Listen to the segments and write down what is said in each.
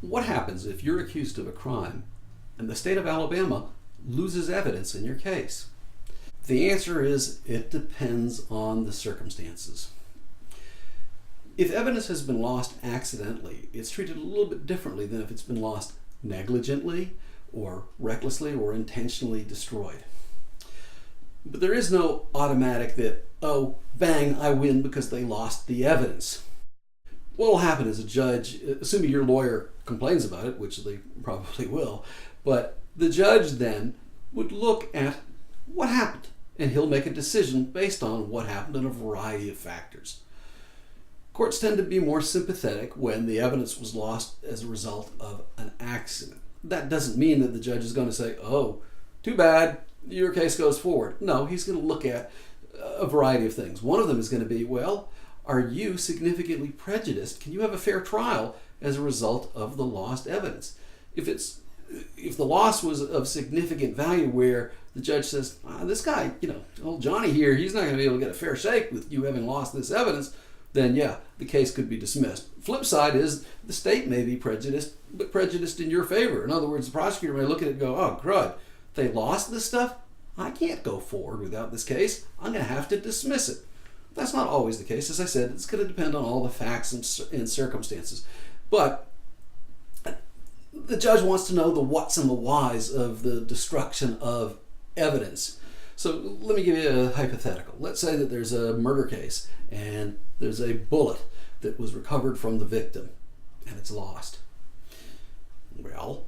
What happens if you're accused of a crime and the state of Alabama loses evidence in your case? The answer is it depends on the circumstances. If evidence has been lost accidentally, it's treated a little bit differently than if it's been lost negligently or recklessly or intentionally destroyed. But there is no automatic that, oh, bang, I win because they lost the evidence. What will happen is a judge, assuming your lawyer complains about it, which they probably will, but the judge then would look at what happened, and he'll make a decision based on what happened in a variety of factors. Courts tend to be more sympathetic when the evidence was lost as a result of an accident. That doesn't mean that the judge is going to say, oh, too bad, your case goes forward. No, he's going to look at a variety of things. One of them is going to be, well, are you significantly prejudiced? Can you have a fair trial as a result of the lost evidence? If the loss was of significant value where the judge says, this guy, old Johnny here, he's not going to be able to get a fair shake with you having lost this evidence, then yeah, the case could be dismissed. Flip side is the state may be prejudiced, but prejudiced in your favor. In other words, the prosecutor may look at it and go, oh, crud, they lost this stuff? I can't go forward without this case. I'm going to have to dismiss it. That's not always the case. As I said, it's going to depend on all the facts and circumstances. But the judge wants to know the whats and the whys of the destruction of evidence. So let me give you a hypothetical. Let's say that there's a murder case and there's a bullet that was recovered from the victim and it's lost. Well,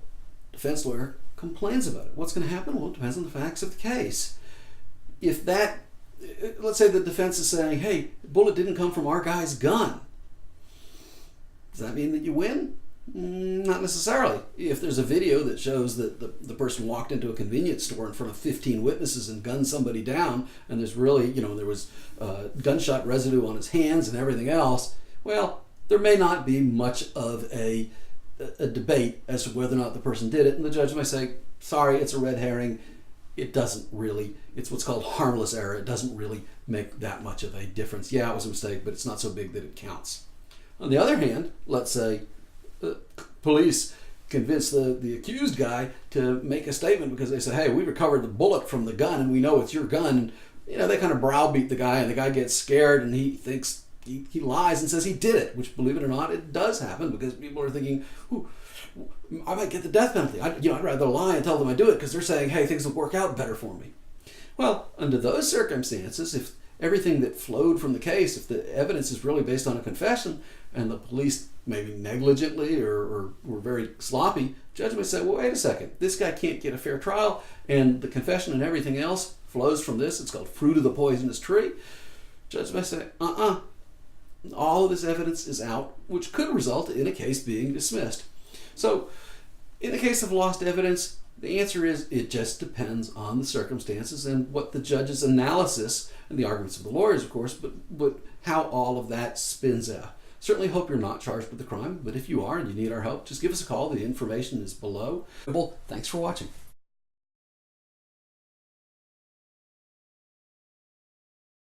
defense lawyer complains about it. What's going to happen? Well, it depends on the facts of the case. Let's say the defense is saying, hey, the bullet didn't come from our guy's gun. Does that mean that you win? Not necessarily. If there's a video that shows that the person walked into a convenience store in front of 15 witnesses and gunned somebody down, and there's really, there was gunshot residue on his hands and everything else, well, there may not be much of a debate as to whether or not the person did it, and the judge may say, sorry, it's a red herring. It doesn't really, it's what's called harmless error. It doesn't really make that much of a difference. Yeah, it was a mistake, but it's not so big that it counts. On the other hand, let's say police convince the accused guy to make a statement because they say, hey, we recovered the bullet from the gun and we know it's your gun. And, they kind of browbeat the guy and the guy gets scared and he thinks he lies and says he did it, which, believe it or not, it does happen because people are thinking, I might get the death penalty. I'd rather lie and tell them I do it because they're saying, hey, things will work out better for me. Well, under those circumstances, if everything that flowed from the case, if the evidence is really based on a confession and the police maybe negligently or were very sloppy, judge may say, well, wait a second, this guy can't get a fair trial and the confession and everything else flows from this. It's called fruit of the poisonous tree. Judge may say, all of this evidence is out, which could result in a case being dismissed. So in the case of lost evidence, the answer is it just depends on the circumstances and what the judge's analysis and the arguments of the lawyers, of course, but how all of that spins out. Certainly hope you're not charged with the crime, but if you are and you need our help, just give us a call. The information is below. Well, thanks for watching.